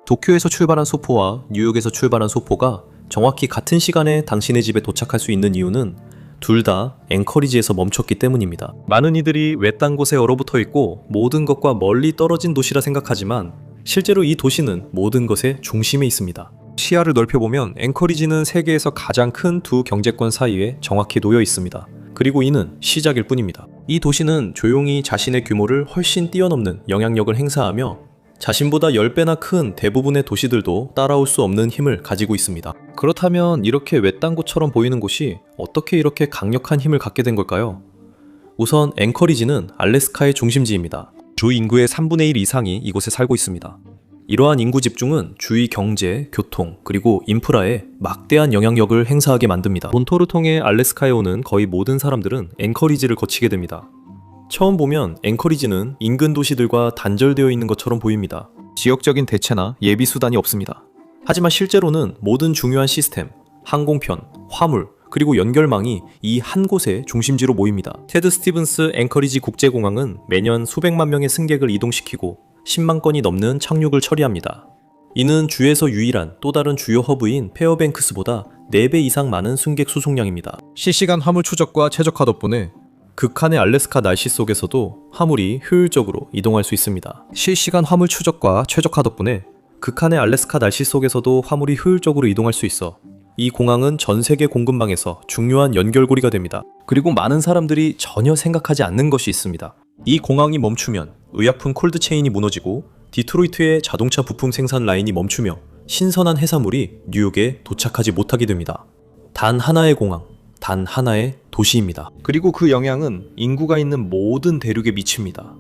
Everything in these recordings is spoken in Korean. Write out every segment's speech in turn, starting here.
도쿄에서 출발한 소포와 뉴욕에서 출발한 소포가 정확히 같은 시간에 당신의 집에 도착할 수 있는 이유는 둘 다 앵커리지에서 멈췄기 때문입니다. 많은 이들이 외딴 곳에 얼어붙어 있고 모든 것과 멀리 떨어진 도시라 생각하지만 실제로 이 도시는 모든 것의 중심에 있습니다. 시야를 넓혀보면 앵커리지는 세계에서 가장 큰 두 경제권 사이에 정확히 놓여 있습니다. 그리고 이는 시작일 뿐입니다. 이 도시는 조용히 자신의 규모를 훨씬 뛰어넘는 영향력을 행사하며 자신보다 10배나 큰 대부분의 도시들도 따라올 수 없는 힘을 가지고 있습니다. 그렇다면 이렇게 외딴 곳처럼 보이는 곳이 어떻게 이렇게 강력한 힘을 갖게 된 걸까요? 우선 앵커리지는 알래스카의 중심지입니다. 주 인구의 3분의 1 이상이 이곳에 살고 있습니다. 이러한 인구 집중은 주위 경제, 교통, 그리고 인프라에 막대한 영향력을 행사하게 만듭니다. 본토를 통해 알래스카에 오는 거의 모든 사람들은 앵커리지를 거치게 됩니다. 처음 보면 앵커리지는 인근 도시들과 단절되어 있는 것처럼 보입니다. 지역적인 대체나 예비 수단이 없습니다. 하지만 실제로는 모든 중요한 시스템, 항공편, 화물, 그리고 연결망이 이 한 곳의 중심지로 모입니다. 테드 스티븐스 앵커리지 국제공항은 매년 수백만 명의 승객을 이동시키고 10만 건이 넘는 착륙을 처리합니다. 이는 주에서 유일한 또 다른 주요 허브인 페어뱅크스보다 4배 이상 많은 승객 수송량입니다. 실시간 화물 추적과 최적화 덕분에 극한의 알래스카 날씨 속에서도 화물이 효율적으로 이동할 수 있습니다. 실시간 화물 추적과 최적화 덕분에 극한의 알래스카 날씨 속에서도 화물이 효율적으로 이동할 수 있어 이 공항은 전 세계 공급망에서 중요한 연결고리가 됩니다. 그리고 많은 사람들이 전혀 생각하지 않는 것이 있습니다. 이 공항이 멈추면 의약품 콜드체인이 무너지고 디트로이트의 자동차 부품 생산 라인이 멈추며 신선한 해산물이 뉴욕에 도착하지 못하게 됩니다. 단 하나의 공항, 단 하나의 도시입니다. 그리고 그 영향은 인구가 있는 모든 대륙에 미칩니다.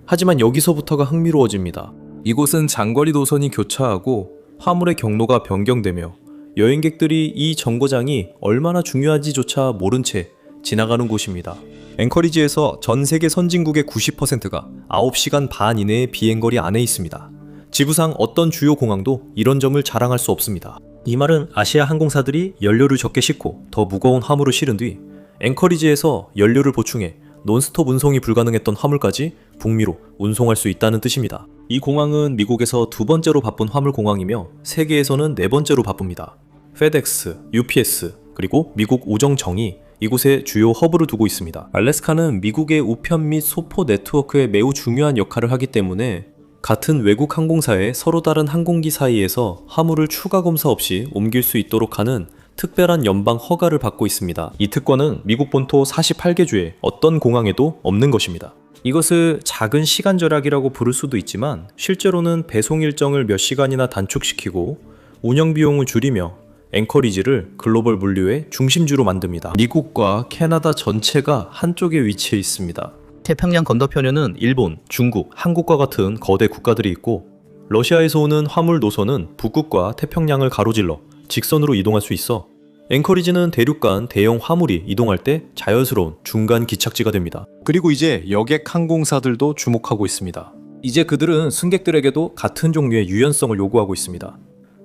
하지만 여기서부터가 흥미로워집니다. 이곳은 장거리 노선이 교차하고 화물의 경로가 변경되며 여행객들이 이 정거장이 얼마나 중요한지조차 모른 채 지나가는 곳입니다. 앵커리지에서 전 세계 선진국의 90%가 9시간 반 이내의 비행거리 안에 있습니다. 지구상 어떤 주요 공항도 이런 점을 자랑할 수 없습니다. 이 말은 아시아 항공사들이 연료를 적게 싣고 더 무거운 화물을 실은 뒤 앵커리지에서 연료를 보충해 논스톱 운송이 불가능했던 화물까지 북미로 운송할 수 있다는 뜻입니다. 이 공항은 미국에서 두 번째로 바쁜 화물 공항이며 세계에서는 네 번째로 바쁩니다. 페덱스, UPS, 그리고 미국 우정정이 이곳에 주요 허브를 두고 있습니다. 알래스카는 미국의 우편 및 소포 네트워크에 매우 중요한 역할을 하기 때문에 같은 외국 항공사의 서로 다른 항공기 사이에서 화물을 추가 검사 없이 옮길 수 있도록 하는 특별한 연방 허가를 받고 있습니다. 이 특권은 미국 본토 48개 주의 어떤 공항에도 없는 것입니다. 이것을 작은 시간 절약이라고 부를 수도 있지만 실제로는 배송 일정을 몇 시간이나 단축시키고 운영 비용을 줄이며 앵커리지를 글로벌 물류의 중심지로 만듭니다. 미국과 캐나다 전체가 한쪽에 위치해 있습니다. 태평양 건너편에는 일본, 중국, 한국과 같은 거대 국가들이 있고 러시아에서 오는 화물 노선은 북극과 태평양을 가로질러 직선으로 이동할 수 있어 앵커리지는 대륙 간 대형 화물이 이동할 때 자연스러운 중간 기착지가 됩니다. 그리고 이제 여객 항공사들도 주목하고 있습니다. 이제 그들은 승객들에게도 같은 종류의 유연성을 요구하고 있습니다.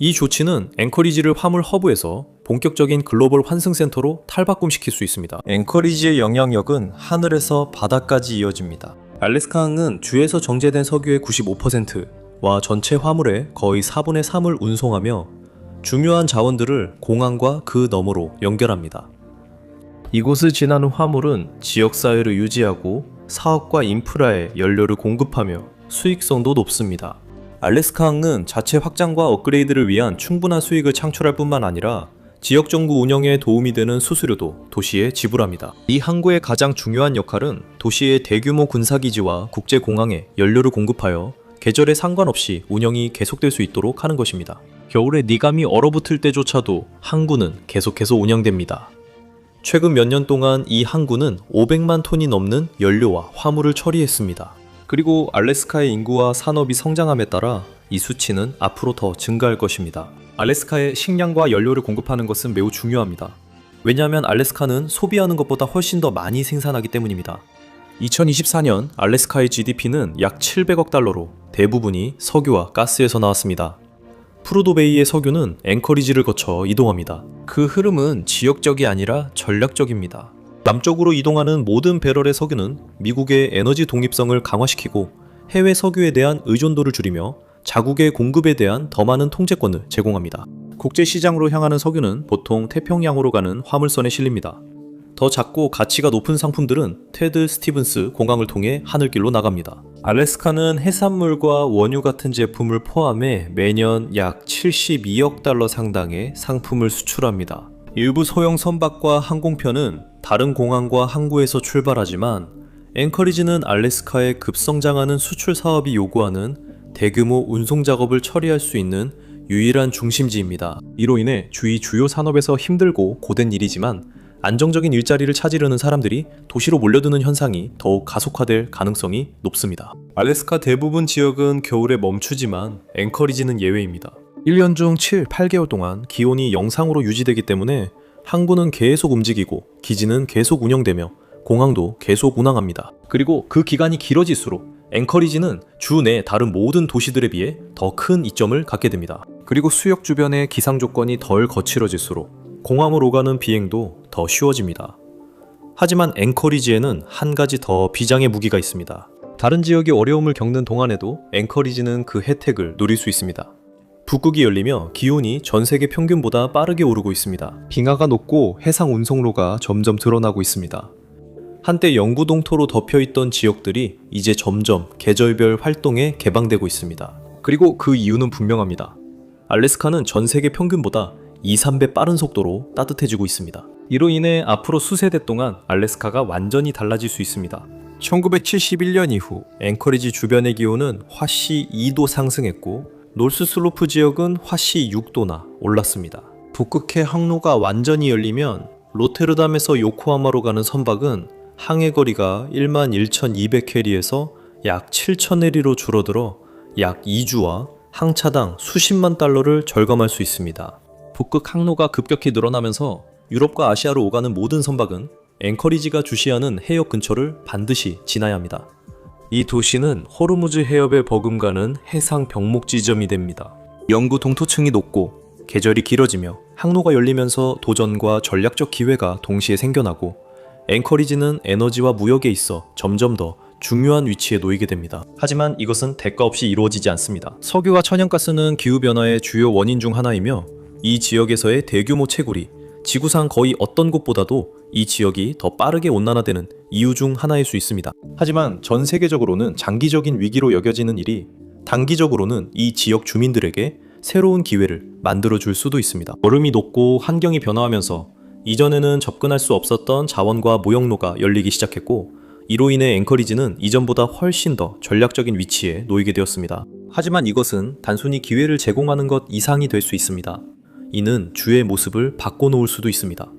이 조치는 앵커리지를 화물 허브에서 본격적인 글로벌 환승센터로 탈바꿈시킬 수 있습니다. 앵커리지의 영향력은 하늘에서 바다까지 이어집니다. 알래스카항은 주에서 정제된 석유의 95%와 전체 화물의 거의 4분의 3을 운송하며 중요한 자원들을 공항과 그 너머로 연결합니다. 이곳을 지나는 화물은 지역사회를 유지하고 사업과 인프라에 연료를 공급하며 수익성도 높습니다. 알래스카항은 자체 확장과 업그레이드를 위한 충분한 수익을 창출할 뿐만 아니라 지역정부 운영에 도움이 되는 수수료도 도시에 지불합니다. 이 항구의 가장 중요한 역할은 도시의 대규모 군사기지와 국제공항에 연료를 공급하여 계절에 상관없이 운영이 계속될 수 있도록 하는 것입니다. 겨울에 니감이 얼어붙을 때조차도 항구는 계속해서 운영됩니다. 최근 몇 년 동안 이 항구는 500만 톤이 넘는 연료와 화물을 처리했습니다. 그리고 알래스카의 인구와 산업이 성장함에 따라 이 수치는 앞으로 더 증가할 것입니다. 알래스카에 식량과 연료를 공급하는 것은 매우 중요합니다. 왜냐하면 알래스카는 소비하는 것보다 훨씬 더 많이 생산하기 때문입니다. 2024년 알래스카의 GDP는 약 700억 달러로 대부분이 석유와 가스에서 나왔습니다. 프루도베이의 석유는 앵커리지를 거쳐 이동합니다. 그 흐름은 지역적이 아니라 전략적입니다. 남쪽으로 이동하는 모든 배럴의 석유는 미국의 에너지 독립성을 강화시키고 해외 석유에 대한 의존도를 줄이며 자국의 공급에 대한 더 많은 통제권을 제공합니다. 국제시장으로 향하는 석유는 보통 태평양으로 가는 화물선에 실립니다. 더 작고 가치가 높은 상품들은 테드 스티븐스 공항을 통해 하늘길로 나갑니다. 알래스카는 해산물과 원유 같은 제품을 포함해 매년 약 72억 달러 상당의 상품을 수출합니다. 일부 소형 선박과 항공편은 다른 공항과 항구에서 출발하지만 앵커리지는 알래스카의 급성장하는 수출 사업이 요구하는 대규모 운송 작업을 처리할 수 있는 유일한 중심지입니다. 이로 인해 주위 주요 산업에서 힘들고 고된 일이지만 안정적인 일자리를 찾으려는 사람들이 도시로 몰려드는 현상이 더욱 가속화될 가능성이 높습니다. 알래스카 대부분 지역은 겨울에 멈추지만 앵커리지는 예외입니다. 1년 중 7, 8개월 동안 기온이 영상으로 유지되기 때문에 항구는 계속 움직이고 기지는 계속 운영되며 공항도 계속 운항합니다. 그리고 그 기간이 길어질수록 앵커리지는 주 내 다른 모든 도시들에 비해 더 큰 이점을 갖게 됩니다. 그리고 수역 주변의 기상 조건이 덜 거칠어질수록 공항으로 오가는 비행도 더 쉬워집니다. 하지만 앵커리지에는 한 가지 더 비장의 무기가 있습니다. 다른 지역이 어려움을 겪는 동안에도 앵커리지는 그 혜택을 누릴 수 있습니다. 북극이 열리며 기온이 전 세계 평균보다 빠르게 오르고 있습니다. 빙하가 녹고 해상 운송로가 점점 드러나고 있습니다. 한때 영구 동토로 덮여있던 지역들이 이제 점점 계절별 활동에 개방되고 있습니다. 그리고 그 이유는 분명합니다. 알래스카는 전 세계 평균보다 2, 3배 빠른 속도로 따뜻해지고 있습니다. 이로 인해 앞으로 수세대 동안 알래스카가 완전히 달라질 수 있습니다. 1971년 이후 앵커리지 주변의 기온은 화씨 2도 상승했고 노스슬로프 지역은 화씨 6도나 올랐습니다. 북극해 항로가 완전히 열리면 로테르담에서 요코하마로 가는 선박은 항해 거리가 11,200캐리에서 약 7,000캐리로 줄어들어 약 2주와 항차당 수십만 달러를 절감할 수 있습니다. 북극 항로가 급격히 늘어나면서 유럽과 아시아로 오가는 모든 선박은 앵커리지가 주시하는 해역 근처를 반드시 지나야 합니다. 이 도시는 호르무즈 해협에 버금가는 해상 병목 지점이 됩니다. 영구 동토층이 높고 계절이 길어지며 항로가 열리면서 도전과 전략적 기회가 동시에 생겨나고 앵커리지는 에너지와 무역에 있어 점점 더 중요한 위치에 놓이게 됩니다. 하지만 이것은 대가 없이 이루어지지 않습니다. 석유와 천연가스는 기후변화의 주요 원인 중 하나이며 이 지역에서의 대규모 채굴이 지구상 거의 어떤 곳보다도 이 지역이 더 빠르게 온난화되는 이유 중 하나일 수 있습니다. 하지만 전 세계적으로는 장기적인 위기로 여겨지는 일이 단기적으로는 이 지역 주민들에게 새로운 기회를 만들어줄 수도 있습니다. 얼음이 녹고 환경이 변화하면서 이전에는 접근할 수 없었던 자원과 무역로가 열리기 시작했고 이로 인해 앵커리지는 이전보다 훨씬 더 전략적인 위치에 놓이게 되었습니다. 하지만 이것은 단순히 기회를 제공하는 것 이상이 될 수 있습니다. 이는 주의 모습을 바꿔놓을 수도 있습니다.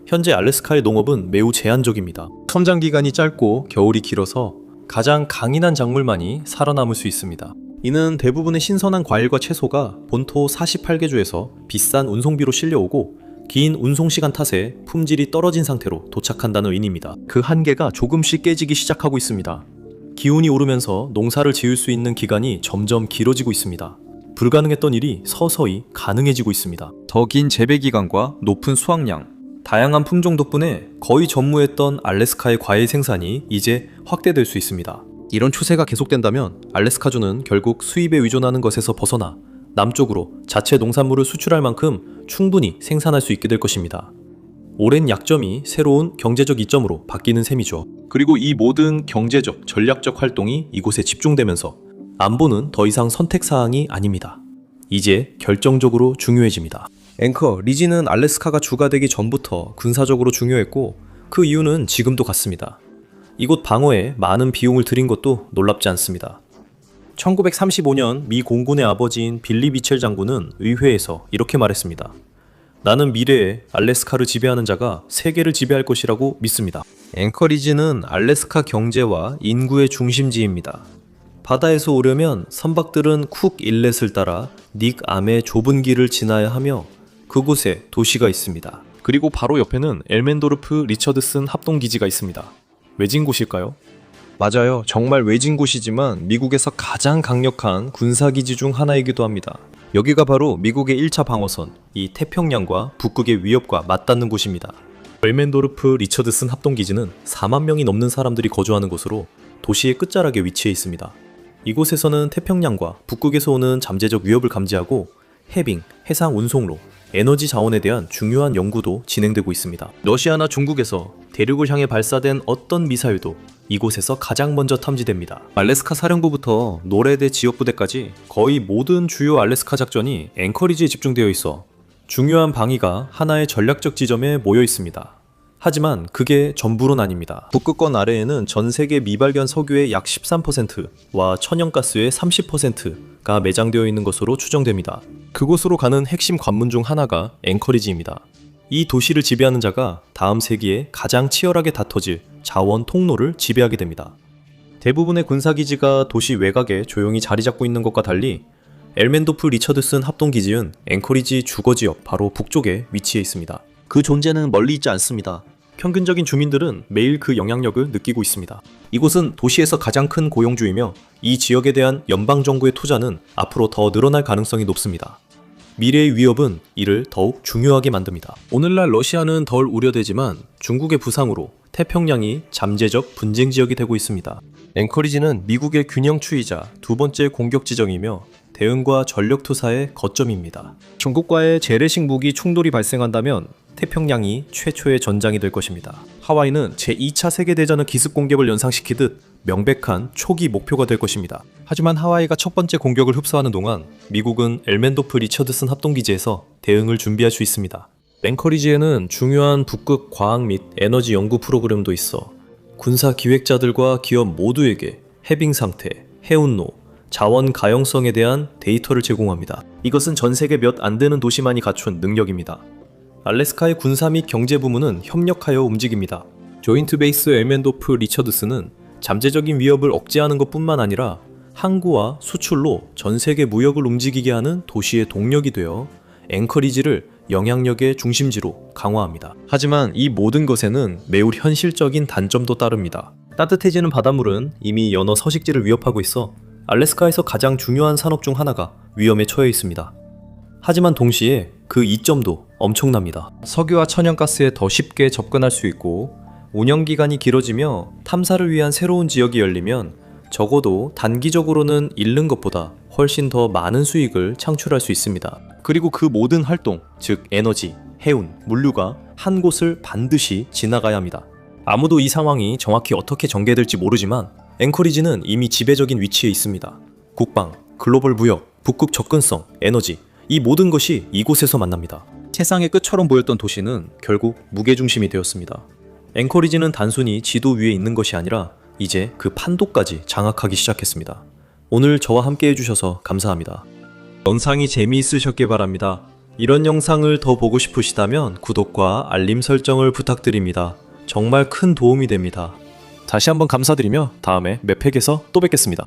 현재 알래스카의 농업은 매우 제한적입니다. 성장 기간이 짧고 겨울이 길어서 가장 강인한 작물만이 살아남을 수 있습니다. 이는 대부분의 신선한 과일과 채소가 본토 48개 주에서 비싼 운송비로 실려오고 긴 운송시간 탓에 품질이 떨어진 상태로 도착한다는 의미입니다. 그 한계가 조금씩 깨지기 시작하고 있습니다. 기온이 오르면서 농사를 지을 수 있는 기간이 점점 길어지고 있습니다. 불가능했던 일이 서서히 가능해지고 있습니다. 더 긴 재배 기간과 높은 수확량, 다양한 품종 덕분에 거의 전무했던 알래스카의 과일 생산이 이제 확대될 수 있습니다. 이런 추세가 계속된다면 알래스카주는 결국 수입에 의존하는 것에서 벗어나 남쪽으로 자체 농산물을 수출할 만큼 충분히 생산할 수 있게 될 것입니다. 오랜 약점이 새로운 경제적 이점으로 바뀌는 셈이죠. 그리고 이 모든 경제적, 전략적 활동이 이곳에 집중되면서 안보는 더 이상 선택사항이 아닙니다. 이제 결정적으로 중요해집니다. 앵커리지는 알래스카가 주가 되기 전부터 군사적으로 중요했고 그 이유는 지금도 같습니다. 이곳 방어에 많은 비용을 들인 것도 놀랍지 않습니다. 1935년 미 공군의 아버지인 빌리 미첼 장군은 의회에서 이렇게 말했습니다. 나는 미래에 알래스카를 지배하는 자가 세계를 지배할 것이라고 믿습니다. 앵커리지는 알래스카 경제와 인구의 중심지입니다. 바다에서 오려면 선박들은 쿡 인렛을 따라 닉 암의 좁은 길을 지나야 하며 그곳에 도시가 있습니다. 그리고 바로 옆에는 엘멘도르프 리처드슨 합동기지가 있습니다. 외진 곳일까요? 맞아요. 정말 외진 곳이지만 미국에서 가장 강력한 군사기지 중 하나이기도 합니다. 여기가 바로 미국의 1차 방어선, 이 태평양과 북극의 위협과 맞닿는 곳입니다. 엘멘도르프 리처드슨 합동기지는 4만 명이 넘는 사람들이 거주하는 곳으로 도시의 끝자락에 위치해 있습니다. 이곳에서는 태평양과 북극에서 오는 잠재적 위협을 감지하고 해빙, 해상 운송로, 에너지 자원에 대한 중요한 연구도 진행되고 있습니다. 러시아나 중국에서 대륙을 향해 발사된 어떤 미사일도 이곳에서 가장 먼저 탐지됩니다. 알래스카 사령부부터 노레대 지역부대까지 거의 모든 주요 알래스카 작전이 앵커리지에 집중되어 있어 중요한 방위가 하나의 전략적 지점에 모여 있습니다. 하지만 그게 전부는 아닙니다. 북극권 아래에는 전 세계 미발견 석유의 약 13%와 천연가스의 30%가 매장되어 있는 것으로 추정됩니다. 그곳으로 가는 핵심 관문 중 하나가 앵커리지입니다. 이 도시를 지배하는 자가 다음 세기에 가장 치열하게 다퉈질 자원 통로를 지배하게 됩니다. 대부분의 군사기지가 도시 외곽에 조용히 자리 잡고 있는 것과 달리 엘멘도프 리처드슨 합동기지은 앵커리지 주거지역 바로 북쪽에 위치해 있습니다. 그 존재는 멀리 있지 않습니다. 평균적인 주민들은 매일 그 영향력을 느끼고 있습니다. 이곳은 도시에서 가장 큰 고용주이며 이 지역에 대한 연방정부의 투자는 앞으로 더 늘어날 가능성이 높습니다. 미래의 위협은 이를 더욱 중요하게 만듭니다. 오늘날 러시아는 덜 우려되지만 중국의 부상으로 태평양이 잠재적 분쟁 지역이 되고 있습니다. 앵커리지는 미국의 균형추이자 두 번째 공격 지정이며 대응과 전력 투사의 거점입니다. 중국과의 재래식 무기 충돌이 발생한다면 태평양이 최초의 전장이 될 것입니다. 하와이는 제2차 세계대전의 기습 공격을 연상시키듯 명백한 초기 목표가 될 것입니다. 하지만 하와이가 첫 번째 공격을 흡수하는 동안 미국은 엘멘도프 리처드슨 합동기지에서 대응을 준비할 수 있습니다. 앵커리지에는 중요한 북극 과학 및 에너지 연구 프로그램도 있어 군사 기획자들과 기업 모두에게 해빙 상태, 해운로, 자원 가용성에 대한 데이터를 제공합니다. 이것은 전 세계 몇 안 되는 도시만이 갖춘 능력입니다. 알래스카의 군사 및 경제 부문은 협력하여 움직입니다. 조인트 베이스 엘멘도프 리처드슨은 잠재적인 위협을 억제하는 것뿐만 아니라 항구와 수출로 전 세계 무역을 움직이게 하는 도시의 동력이 되어 앵커리지를 영향력의 중심지로 강화합니다. 하지만 이 모든 것에는 매우 현실적인 단점도 따릅니다. 따뜻해지는 바닷물은 이미 연어 서식지를 위협하고 있어 알래스카에서 가장 중요한 산업 중 하나가 위험에 처해 있습니다. 하지만 동시에 그 이점도 엄청납니다. 석유와 천연가스에 더 쉽게 접근할 수 있고 운영기간이 길어지며 탐사를 위한 새로운 지역이 열리면 적어도 단기적으로는 잃는 것보다 훨씬 더 많은 수익을 창출할 수 있습니다. 그리고 그 모든 활동, 즉 에너지, 해운, 물류가 한 곳을 반드시 지나가야 합니다. 아무도 이 상황이 정확히 어떻게 전개될지 모르지만 앵커리지는 이미 지배적인 위치에 있습니다. 국방, 글로벌 무역, 북극 접근성, 에너지, 이 모든 것이 이곳에서 만납니다. 세상의 끝처럼 보였던 도시는 결국 무게중심이 되었습니다. 앵커리지는 단순히 지도 위에 있는 것이 아니라 이제 그 판도까지 장악하기 시작했습니다. 오늘 저와 함께 해주셔서 감사합니다. 영상이 재미있으셨길 바랍니다. 이런 영상을 더 보고 싶으시다면 구독과 알림 설정을 부탁드립니다. 정말 큰 도움이 됩니다. 다시 한번 감사드리며 다음에 맵팩에서 또 뵙겠습니다.